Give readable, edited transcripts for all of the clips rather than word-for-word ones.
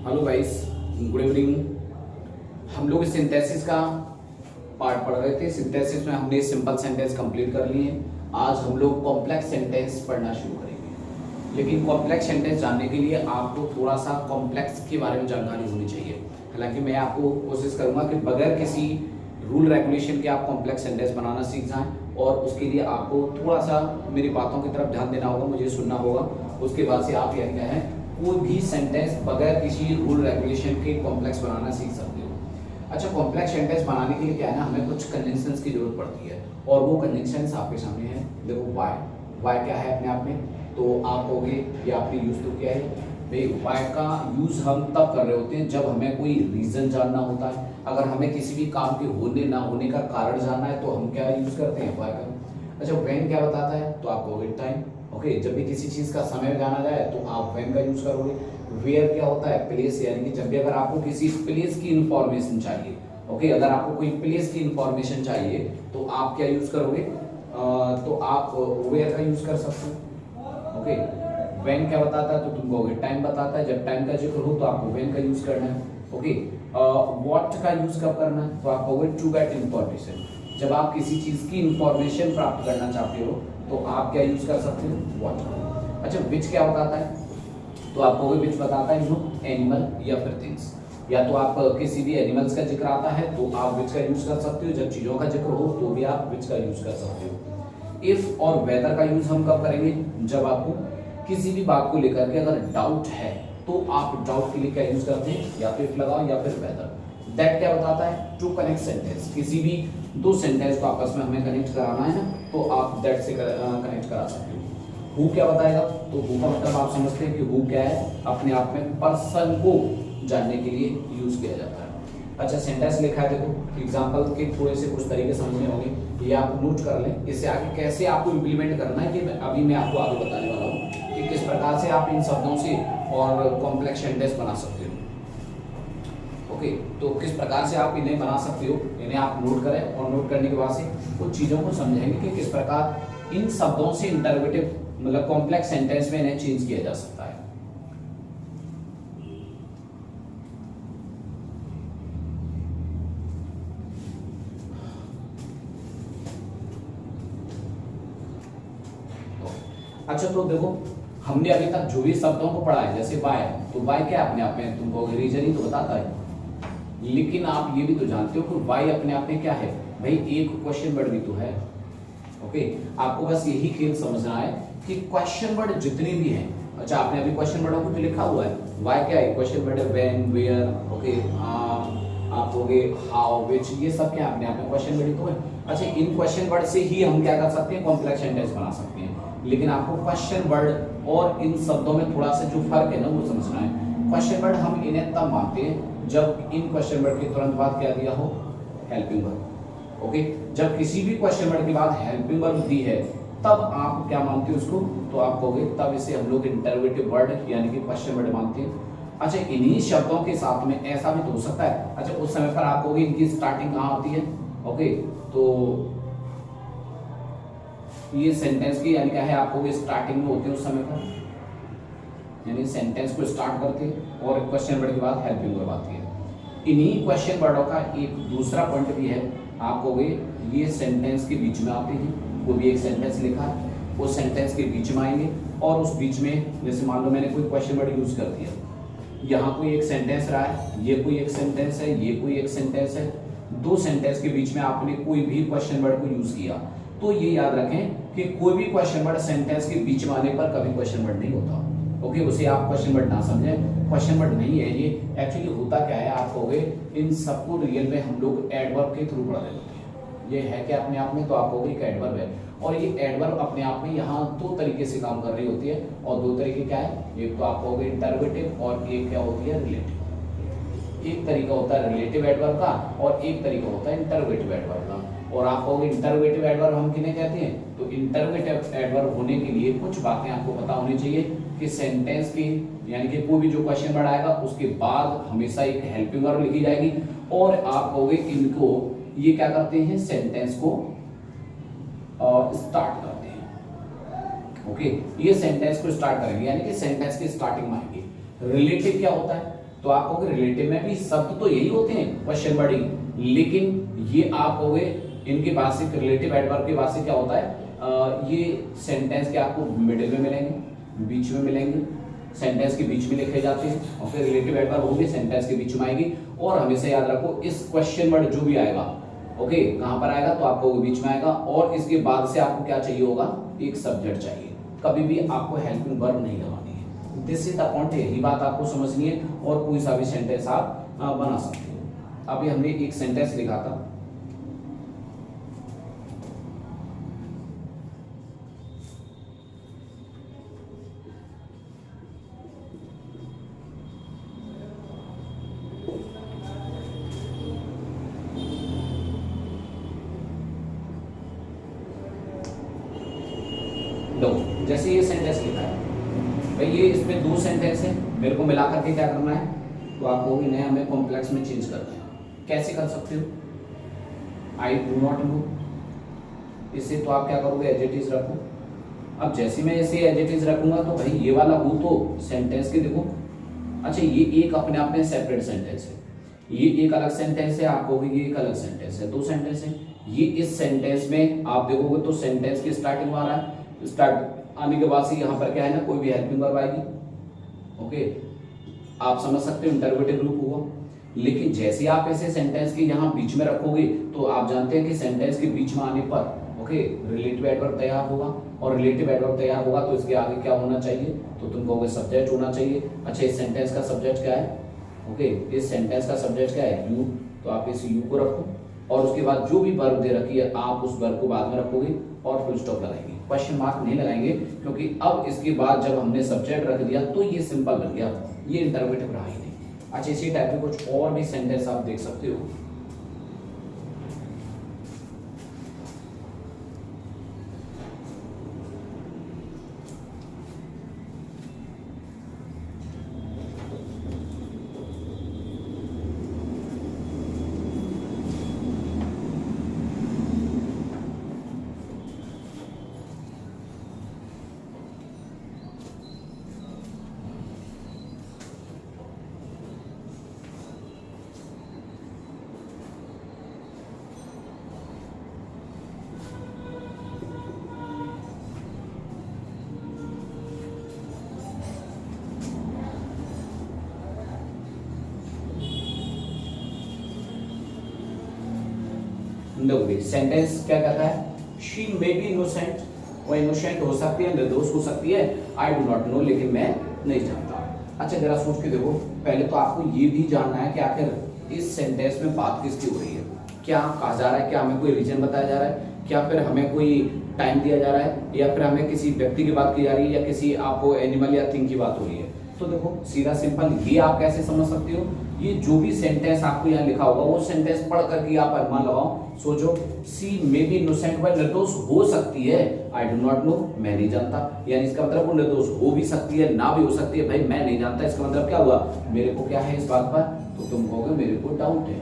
Hello guys, good evening. हम लोग synthesis का पार्ट पढ़ रहे थे। सिंथेसिस में हमने सिंपल सेंटेंस कंप्लीट कर लिए हैं। आज हम लोग कॉम्प्लेक्स सेंटेंस पढ़ना शुरू करेंगे। लेकिन कॉम्प्लेक्स सेंटेंस जानने के लिए आपको थोड़ा सा कॉम्प्लेक्स के बारे में जानकारी होनी चाहिए। हालांकि मैं आपको कोशिश करूंगा कि बगैर किसी रूल रेगुलेशन के आप कॉम्प्लेक्स सेंटेंस बनाना सीख जाएं, और उसके लिए आपको थोड़ा सा मेरी बातों की तरफ ध्यान देना होगा, मुझे सुनना होगा। उसके बाद से आप क्या है कोई भी सेंटेंस बगैर किसी रूल रेगुलेशन के कॉम्प्लेक्स बनाना सीख सकते हो। अच्छा, कॉम्प्लेक्स सेंटेंस बनाने के लिए क्या है ना, हमें कुछ कन्वेंशंस की जरूरत पड़ती है, और वो कन्वेंशंस आपके सामने है। देखो वाई क्या है अपने आप में, तो आप कहोगे ये आपने यूज तो किया है भाई। वाई का यूज हम तब कर रहे होते हैं जब हमें कोई रीजन जानना होता है। अगर हमें किसी भी काम के होने ना होने का कारण जानना है तो हम क्या यूज करते हैं, वाई का। अच्छा, व्हेन क्या बताता है, तो आप कहोगे टाइम। ओके, जब भी किसी चीज का समय जाना जाए तो आप व्हेन का यूज करोगे। वेयर क्या होता है, प्लेस, यानी कि जब भी अगर आपको किसी प्लेस की इंफॉर्मेशन चाहिए, ओके, अगर आपको कोई प्लेस की इंफॉर्मेशन चाहिए तो आप क्या यूज करोगे, तो आप वेयर का यूज कर सकते हो। ओके, व्हेन क्या बताता है, तो तुम कहोगे टाइम बताता है। जब टाइम का जिक्र हो तो आपको व्हेन का यूज करना है। ओके, व्हाट का यूज कब करना है, तो आप कहोगे टू गेट इंफॉर्मेशन। जब आप किसी चीज की इंफॉर्मेशन प्राप्त करना चाहते हो तो आप क्या यूज कर सकते हो, व्हाट। अच्छा, विच क्या बताता है, तो आप कहोगे विच बताता है एनिमल या फिर थिंग्स। या तो आप किसी भी एनिमल्स का जिक्र आता है तो आप विच का यूज कर सकते हो, जब चीजों का जिक्र हो तो भी आप विच का यूज कर सकते हो। इफ और वेदर का यूज हम कब करेंगे, जब आपको किसी भी बात को लेकर के अगर डाउट है तो आप डाउट के लिए क्या यूज करते हैं, या तो इफ लगाओ या फिर वेदर। दैट क्या बताता है, टू कनेक्ट सेंटेंस। किसी भी दो सेंटेंस को आपस में हमें कनेक्ट कराना है ना, तो आप दैट से कनेक्ट करा सकते हो। हु क्या बताएगा, तो हु का मतलब आप समझते हैं कि हु क्या है, अपने आप में पर्सन को जानने के लिए यूज किया जाता है। अच्छा, सेंटेंस लिखा है, देखो एग्जांपल के थोड़े से कुछ तरीके समझने होंगे, ये आप नोट कर लें। इससे आगे कैसे आपको इंप्लीमेंट करना है, कि अभी मैं आपको आगे बताने वाला हूँ कि किस प्रकार से आप इन शब्दों से और कॉम्प्लेक्स सेंटेंस बना सकते हो। ओके, तो किस प्रकार से आप इन्हें बना सकते हो, इन्हें आप नोट करें, और नोट करने के बाद से कुछ चीजों को समझेंगे कि किस प्रकार इन शब्दों से इंटरवेटिव मतलब कॉम्प्लेक्स सेंटेंस में इन्हें चेंज किया जा सकता है। अच्छा, तो देखो हमने अभी तक जो भी शब्दों को पढ़ा है, जैसे बाय, तो बाय क्या अपने आप में तुमको रीजन ही तो बताता है। लेकिन आप ये भी तो जानते हो कि वाई अपने आप में क्या है भाई, एक क्वेश्चन वर्ड भी तो है। ओके, आपको बस यही खेल समझना है कि क्वेश्चन वर्ड जितने भी हैं, अच्छा आपने अभी क्वेश्चन वर्डों को तो लिखा हुआ है, वाई क्या है, क्वेश्चन वर्ड है, व्हेन, वेयर, ओके, आप होगे हाउ, विच, ये सब क्या अपने आप में क्वेश्चन वर्ड ही तो है। अच्छा, इन क्वेश्चन वर्ड से ही हम क्या कर सकते हैं, कॉम्प्लेक्स सेंटेंस बना सकते हैं। लेकिन आपको क्वेश्चन वर्ड और इन शब्दों में थोड़ा सा जो फर्क है ना, वो समझना है। क्वेश्चन वर्ड हम इन्हें तब मानते हैं जब इन क्वेश्चन वर्ड के तुरंत बाद क्या दिया हो, हेल्पिंग वर्ड। ओके, जब किसी भी क्वेश्चन वर्ड के बाद हेल्पिंग वर्ड दी है तब आप क्या मानते हो उसको, तो आप कहोगे तब इसे हम लोग इंटरोगेटिव वर्ड यानी कि क्वेश्चन वर्ड मानते हैं। अच्छा, इन्हीं शब्दों के साथ में ऐसा भी तो हो सकता है, अच्छा उस समय पर आप कहोगे इनकी स्टार्टिंग कहाँ होती है। ओके, तो ये सेंटेंस की यानी क्या है, आप कहोगे स्टार्टिंग में होती है उस समय पर, यानी सेंटेंस को स्टार्ट करते हैं और क्वेश्चन वर्ड के बाद हेल्पिंग वर्ब आती है। इन्हीं क्वेश्चन वर्डों का एक दूसरा पॉइंट भी है, आप कहोगे ये सेंटेंस के बीच में आते हैं। कोई भी एक सेंटेंस लिखा है, उस सेंटेंस के बीच में आएंगे, और उस बीच में जैसे मान लो मैंने कोई क्वेश्चन वर्ड यूज कर दिया, यहाँ कोई एक सेंटेंस रहा है, ये कोई एक सेंटेंस है, ये कोई एक सेंटेंस है, दो सेंटेंस के बीच में आपने कोई भी क्वेश्चन वर्ड को यूज किया, तो ये याद रखें कि कोई भी क्वेश्चन वर्ड सेंटेंस के बीच में आने पर कभी क्वेश्चन वर्ड नहीं होता। ओके, उसे आप क्वेश्चन वर्ड ना समझें, क्वेश्चन वर्ड नहीं है ये। एक्चुअली होता क्या है, आप कहोगे इन सबको रियल में हम लोग एडवर्ब के थ्रू पढ़ा रहे होते हैं। ये है क्या अपने आप में, तो आप कहोगे एक एडवर्ब है, और ये एडवर्ब अपने आप में यहाँ दो तरीके से काम कर रही होती है, और दो तरीके क्या है, एक तो आप कहोगे इंटरोगेटिव और एक क्या होती है, रिलेटिव। एक तरीका होता है रिलेटिव एडवर्ब का और एक तरीका होता है इंटरोगेटिव एडवर्ब का। और आप कहोगे इंटरोगेटिव एडवर्ब हम किन्हें कहते हैं, तो इंटरोगेटिव एडवर्ब होने के लिए कुछ बातें आपको पता होनी चाहिए कि सेंटेंस की यानी कि कोई भी जो क्वेश्चन वर्ड आएगा उसके बाद हमेशा एक हेल्पिंग वर्ब लिखी जाएगी, और आप कहोगे इनको ये क्या करते हैं, सेंटेंस को स्टार्ट करते हैं। ओके, ये सेंटेंस को स्टार्ट करेंगे यानी कि सेंटेंस की स्टार्टिंग में आएंगे। रिलेटिव क्या होता है, तो आप कहोगे रिलेटिव में भी शब्द तो यही होते हैं क्वेश्चन वर्ड ही, लेकिन ये आप कहोगे इनके वार्षिक रिलेटिव एडवर्ब के वार्षिक क्या होता है, ये सेंटेंस के आपको मिडिल में मिलेंगे, बीच में मिलेंगे, सेंटेंस के बीच में लिखे जाते हैं। ओके, रिलेटिव एडवर्ब होंगे सेंटेंस के बीच में आएगी। और हमेशा याद रखो इस क्वेश्चन वर्ड जो भी आएगा, ओके, कहां पर आएगा तो आपको बीच में आएगा, और इसके बाद से आपको क्या चाहिए होगा, एक सब्जेक्ट चाहिए। कभी भी आपको हेल्पिंग वर्ब नहीं लगानी है। दिस इज द पॉइंट, यही बात आपको समझनी है, और कोई सा भी सेंटेंस आप बना सकते हो। अभी हमने एक सेंटेंस लिखा था, जैसे ये सेंटेंस लिखा है भाई, ये इसमें दो सेंटेंस है, मेरे को मिला करके क्या करना है, तो आपको इन्हें हमें कॉम्प्लेक्स में चेंज करना है। कैसे कर सकते हो, आई डू नॉट नो, इसे तो आप क्या करोगे, एज इट इज रखो। अब जैसे मैं इसे एज इट इज रखूंगा तो भाई ये वाला हो तो सेंटेंस के देखो, अच्छा ये एक अपने आप में सेपरेट सेंटेंस है, ये एक अलग सेंटेंस है, आप कहोगे ये एक अलग सेंटेंस है, दो सेंटेंस है। ये इस सेंटेंस में आप देखोगे तो सेंटेंस की स्टार्टिंग आ रहा है, स्टार्ट आने के बाद से यहाँ पर क्या है ना, कोई भी हेल्पिंग वर्ब आएगी। ओके, आप समझ सकते हो इंटरोगेटिव रूप हुआ। लेकिन जैसे आप ऐसे सेंटेंस के यहाँ बीच में रखोगे तो आप जानते हैं कि सेंटेंस के बीच में आने पर ओके रिलेटिव एडवर्ब तैयार होगा, और रिलेटिव एडवर्ब तैयार होगा तो इसके आगे क्या होना चाहिए, तो तुम कहोगे सब्जेक्ट होना चाहिए। अच्छा, इस सेंटेंस का सब्जेक्ट क्या है, ओके, इस सेंटेंस का सब्जेक्ट क्या है, यू, तो आप इस यू को रखो, और उसके बाद जो भी वर्ब दे रखी है आप उस वर्ब को बाद में रखोगे और फुल स्टॉप लगाएंगे, क्वेश्चन मार्क नहीं लगाएंगे, क्योंकि अब इसके बाद जब हमने सब्जेक्ट रख दिया तो ये सिंपल बन गया, ये इंटरोगेटिव रहा ही नहीं। अच्छा, इसी टाइप के कुछ और भी सेंटेंस आप देख सकते हो। सेंटेंस क्या कहता है, शी मे बी इनोसेंट, वो इनोसेंट हो सकती है, निर्दोष हो सकती है, आई डू नॉट नो, लेकिन मैं नहीं जानता। अच्छा, जरा सोच के देखो, पहले तो आपको ये भी जानना है कि आखिर इस सेंटेंस में बात किसकी हो रही है, क्या कहा जा रहा है, क्या हमें कोई रीजन बताया जा रहा है, क्या फिर हमें कोई टाइम दिया जा रहा है, या फिर हमें किसी व्यक्ति की बात की जा रही है, या किसी आपको एनिमल या थिंग की बात हो रही है। तो देखो सीधा सिंपल ये आप कैसे समझ सकते हो, ये जो भी सेंटेंस आपको यहाँ लिखा होगा वो सेंटेंस पढ़ करके आप अनुमान लगाओ, सोचो, सी मे बी इनोसेंट, वह निर्दोष हो सकती है, आई डू नॉट नो, मैं नहीं जानता, यानी इसका मतलब वो निर्दोष हो भी सकती है, ना भी हो सकती है, भाई मैं नहीं जानता, इसका मतलब क्या हुआ, मेरे को क्या है इस बात पर, तो तुम कहोगे मेरे को डाउट है।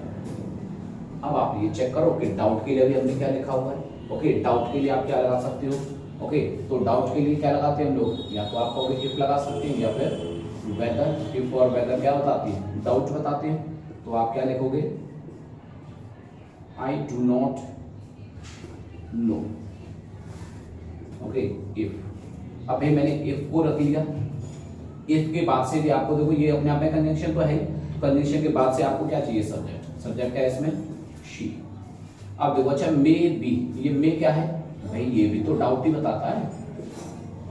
अब आप ये चेक करो कि डाउट के लिए भी हमने क्या लिखा हुआ है। ओके, डाउट के लिए आप क्या लगा सकते हो, ओके, तो डाउट के लिए क्या लगाते हैं हम लोग, या तो आप कहोगे इफ लगा सकते हैं, या फिर वेदर, इफ और वेदर क्या बताती है, डाउट बताते हैं, तो आप क्या लिखोगे, आई do not no. Okay, if, अब मैंने इफ को रख लिया, इफ के बाद से भी आपको देखो ये अपने आप में कंजंक्शन तो है, कंजंक्शन के बाद से आपको क्या चाहिए, सब्जेक्ट, सब्जेक्ट है इसमें शी। अब देखो, अच्छा मे बी, ये मे क्या है भाई, ये भी तो डाउट ही बताता है,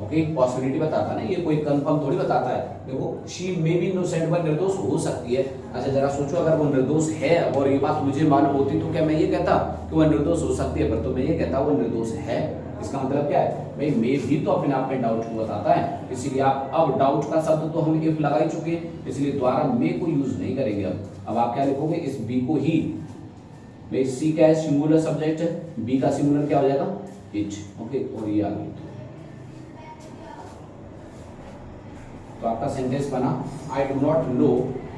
ओके, पॉसिबिलिटी बताता है ना, ये कोई कंफर्म थोड़ी बताता है। देखो शी मे बी इनोसेंट, वह निर्दोष हो सकती है। अच्छा जरा सोचो, अगर वो निर्दोष है और ये बात मुझे मालूम होती तो क्या मैं ये कहता कि वह निर्दोष हो सकती है, पर तो मैं ये कहता वो निर्दोष है। इसका मतलब क्या है भाई, मे भी तो अपने आप में डाउट को बताता है, इसीलिए आप अब डाउट का शब्द तो हम इफ लगा ही चुके हैं, इसलिए द्वारा मे को यूज नहीं करेंगे। अब आप क्या लिखोगे, इस बी को ही, भाई सी क्या है, सिंगुलर सब्जेक्ट है, बी का सिंगुलर क्या हो जाएगा, इट। ओके, और ये आ गई, तो आपका सेंटेंस बना, I do not know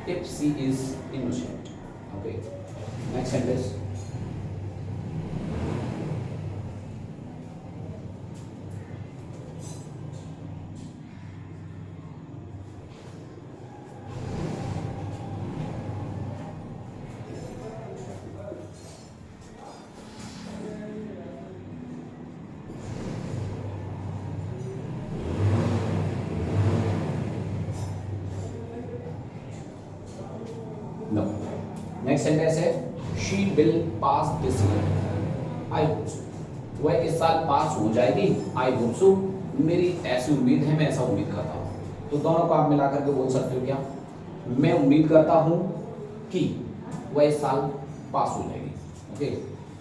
if she is innocent. Okay, next sentence, no. Next sentence है she will pass this year, I hope so. वह इस साल पास हो जाएगी, आई होप सो, मेरी ऐसी उम्मीद है, मैं ऐसा उम्मीद करता हूँ। तो दोनों को आप मिला करके बोल सकते हो क्या, मैं उम्मीद करता हूँ कि वह इस साल पास हो जाएगी। ओके,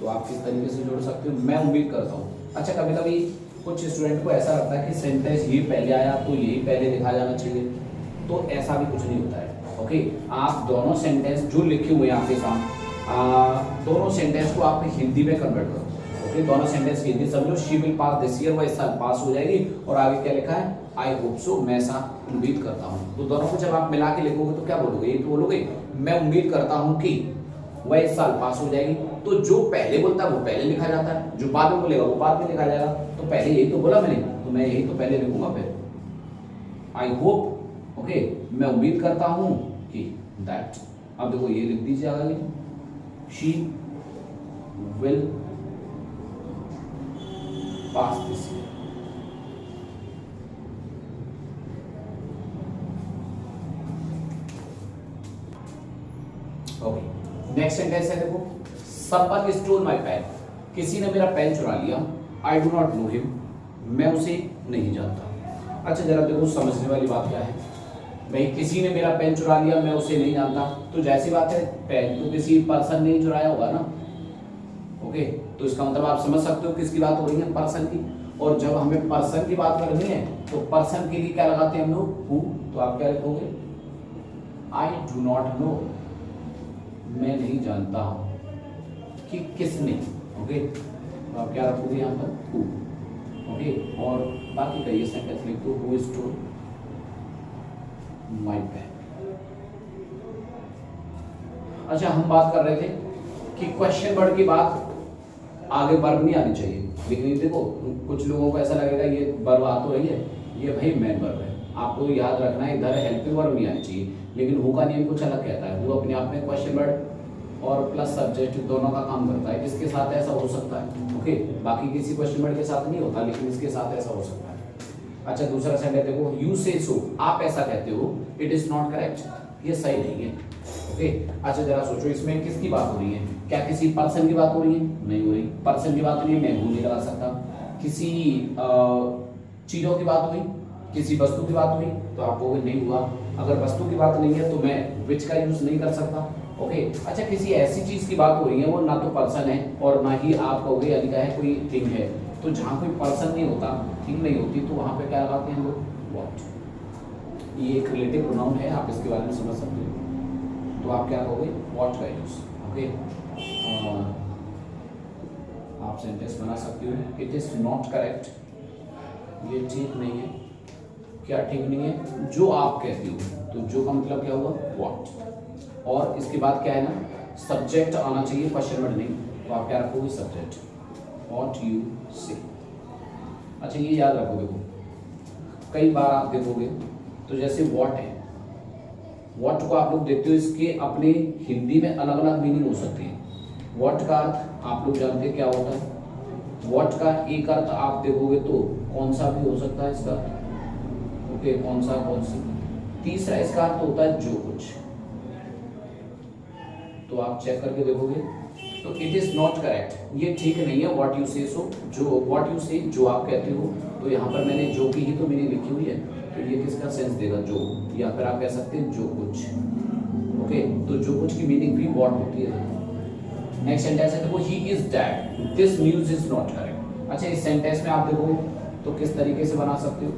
तो आप किस तरीके से जोड़ सकते हो, मैं उम्मीद करता हूँ। अच्छा, कभी कभी कुछ स्टूडेंट को ऐसा लगता है कि सेंटेंस ये पहले आया तो यही पहले लिखा जाना चाहिए, तो ऐसा भी कुछ नहीं होता है। ओके, आप दोनों सेंटेंस जो लिखे हुए हैं आपके सामने, दोनों सेंटेंस को आप हिंदी में कन्वर्ट करो। ओके, दोनों सेंटेंस हिंदी समझो। She will pass this year, वह इस साल पास हो जाएगी, और आगे क्या लिखा है, आई होप सो, मैं ऐसा उम्मीद करता हूँ। तो दोनों को जब आप मिला के लिखोगे तो क्या बोलोगे, ये तो बोलोगे मैं उम्मीद करता हूँ कि वह इस साल पास हो जाएगी। तो जो पहले बोलता है वो पहले लिखा जाता है, जो बाद में बोलेगा वो बाद में लिखा जाएगा। तो पहले यही तो बोला मैंने, तो मैं यही तो पहले लिखूंगा फिर, आई होप। ओके, मैं उम्मीद करता हूँ कि दैट। अब देखो ये लिख दीजिए आगे, she will pass this year. Okay, next sentence है देखो, समवन स्टोल माय पेन, किसी ने मेरा पेन चुरा लिया, आई डू नॉट नो हिम, मैं उसे नहीं जानता। अच्छा, जरा देखो समझने वाली बात क्या है भाई, किसी ने मेरा पेन चुरा लिया, मैं उसे नहीं जानता, तो जैसी बात है, पेन तो किसी पर्सन ने ही चुराया होगा ना। ओके, तो इसका मतलब आप समझ सकते हो किसकी बात हो रही है, पर्सन की। और जब हमें पर्सन की बात करनी है तो पर्सन के लिए क्या लगाते हैं हम लोग, हु। तो आप क्या लिखोगे, आई डू नॉट नो, मैं नहीं जानता कि किसने। ओके, तो आप क्या रखोगे यहाँ पर, हु। ओके, और बाकी का ये सेंटेंस लिख दो, हु स्टोल माय पेन। अच्छा, हम बात कर रहे थे कि क्वेश्चन वर्ड की बात आगे वर्ब नहीं आनी चाहिए, लेकिन देखो कुछ लोगों को ऐसा लगेगा ये वर्ब आ तो रही है, ये भाई मेन वर्ब है। आपको याद रखना है इधर हेल्पिंग वर्ब नहीं आनी चाहिए, लेकिन हु का नियम कुछ अलग कहता है। हु अपने आप में क्वेश्चन वर्ड और प्लस सब्जेक्ट दोनों का काम करता है, इसके साथ ऐसा हो सकता है। ओके, बाकी किसी क्वेश्चन वर्ड के साथ नहीं होता, लेकिन इसके साथ ऐसा हो सकता है। अच्छा, दूसरा सेंटेंस देखो, यू से सो, आप ऐसा कहते हो, इट इज नॉट करेक्ट, ये सही नहीं है। ओके, अच्छा जरा सोचो इसमें किसकी बात हो रही है, क्या किसी पर्सन की बात हो रही है, नहीं हो रही, पर्सन की बात हो रही है, मैं हूं नहीं लगा सकता। किसी चीजों की बात हुई, किसी वस्तु की बात हुई, तो आप कहोगे नहीं हुआ। अगर वस्तु की बात नहीं है तो मैं विच का यूज नहीं कर सकता। ओके, अच्छा किसी ऐसी चीज की बात हो रही है, वो ना तो पर्सन है और ना ही आप कहोगे या लिखा है कोई थिंग है, तो जहां कोई पर्सन नहीं होता, थिंग नहीं होती, तो वहां पे क्या लगाते हैं हम लोग, व्हाट। ये एक रिलेटिव प्रोनाउन है, आप इसके बारे में समझ सकते हो। तो आप क्या कहोगे, व्हाट का यूज। ओके, आप सेंटेंस बना सकते हो, इट इज नॉट करेक्ट, ये ठीक नहीं है। क्या ठीक नहीं है, जो आप कहते हो, तो जो का मतलब क्या हुआ, व्हाट। और इसके बाद क्या है ना, सब्जेक्ट आना चाहिए, क्वेश्चन वर्ड नहीं, तो आप क्या रखोगे, सब्जेक्ट, व्हाट यू से। अच्छा, ये याद रखोगे, कई बार आप देखोगे तो जैसे व्हाट है, व्हाट को आप लोग देखते हो, इसके अपने हिंदी में अलग अलग मीनिंग हो सकती है। व्हाट का अर्थ आप लोग जानते हैं क्या होता है, व्हाट का एक अर्थ आप देखोगे तो कौन सा भी हो सकता है इसका। ओके, कौन सी। तीसरा इसका अर्थ होता है जो कुछ, तो आप चेक करके देखोगे तो इट इज नॉट करेक्ट, ये ठीक नहीं है, व्हाट यू से सो, जो व्हाट यू से, जो आप कहते हो, तो यहाँ पर मैंने जो की ही तो मीनिंग लिखी हुई है, तो ये किसका सेंस देगा, जो, या फिर आप कह सकते हैं जो कुछ। ओके, तो जो कुछ की मीनिंग भी व्हाट होती है। नेक्स्ट सेंटेंस है देखो, he is dead, this news is not correct. अच्छा, इस सेंटेंस में आप देखो तो किस तरीके से बना सकते हो,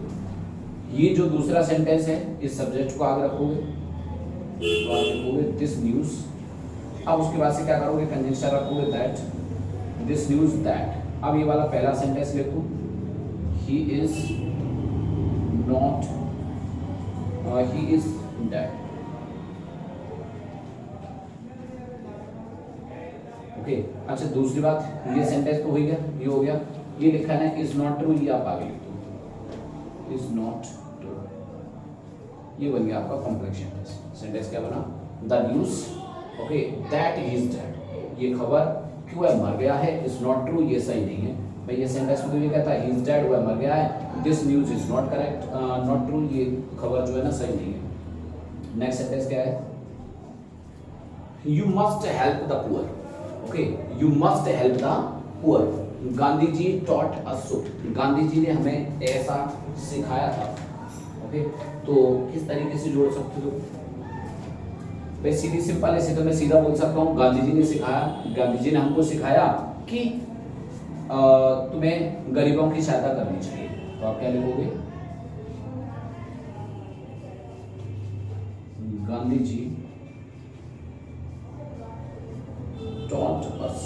ये जो दूसरा सेंटेंस है, इस सब्जेक्ट को आगे रखोगे, तो आप लिखोगे दिस न्यूज। अब उसके बाद से क्या करोगे, कंजंक्शन रखोगे दैट, दिस न्यूज दैट। अब ये वाला पहला सेंटेंस लिखो, he is not, he is dead. Okay, अच्छा दूसरी बात, ये सेंटेंस तो हो गया, ये हो गया, ये लिखा है ना इज नॉट ट्रू, ये आप आगे लिख दो, इज नॉट ट्रू, ये बन गया आपका कॉम्प्लेक्स सेंटेंस। क्या बना, the news, okay, that he is dead, ये खबर क्यों है, मर गया है, इज नॉट ट्रू, ये सही नहीं है भाई। ये सेंटेंस में तो ये कहता है ही इज डेड, वह मर गया है, this news is not correct, not true, ये खबर जो है ना सही नहीं है। नेक्स्ट सेंटेंस क्या है, you must help the poor, okay, you must help the poor. Gandhi ji taught us so, Gandhi ji ने हमें ऐसा सिखाया था, ओके। तो किस तरीके से जोड़ सकते हो भाई, सीधी सिंपल, ऐसे तो मैं सीधा बोल सकता हूँ गांधी जी ने सिखाया, गांधी जी ने हमको सिखाया कि तुम्हें गरीबों की सहायता करनी चाहिए। तो आप क्या लिखोगे, Gandhi ji taught us,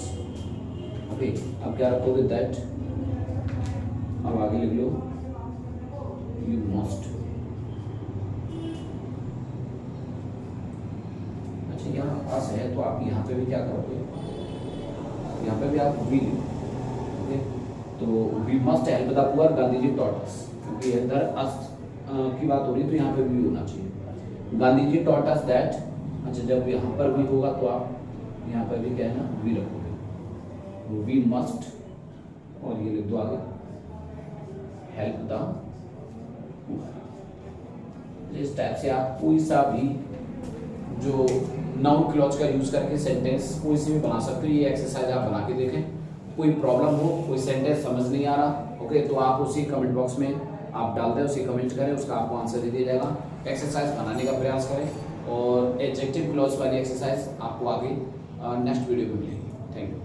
okay. अब क्या रखोगे, दैट, अब आगे लिख लो, यू मस्ट। अच्छा, यहाँ पास है तो आप यहाँ पे भी क्या करोगे, यहाँ पे भी आप वी लिखो, तो we must help the poor, Gandhi ji taught us, क्योंकि इधर अस की बात हो रही है तो यहाँ पे भी होना चाहिए। Gandhi ji taught us that, अच्छा जब यहाँ पर भी होगा तो आप यहाँ पर भी क्या है ना, वी रखोगे, वी मस्ट, और ये लिख दो आगे, हेल्प द पुअर। इस टाइप से आप कोई सा भी जो नाउन क्लॉज का यूज करके सेंटेंस कोई से भी बना सकते हो। ये एक्सरसाइज आप बना के देखें। कोई प्रॉब्लम हो, कोई सेंटेंस समझ नहीं आ रहा, ओके, तो आप उसी कमेंट बॉक्स में आप डाल दें, उसी कमेंट करें, उसका आपको आंसर दे दिया जाएगा। एक्सरसाइज बनाने का प्रयास करें और एडजेक्टिव क्लॉज वाली एक्सरसाइज आपको आगे नेक्स्ट वीडियो में मिलेगी। Thank you.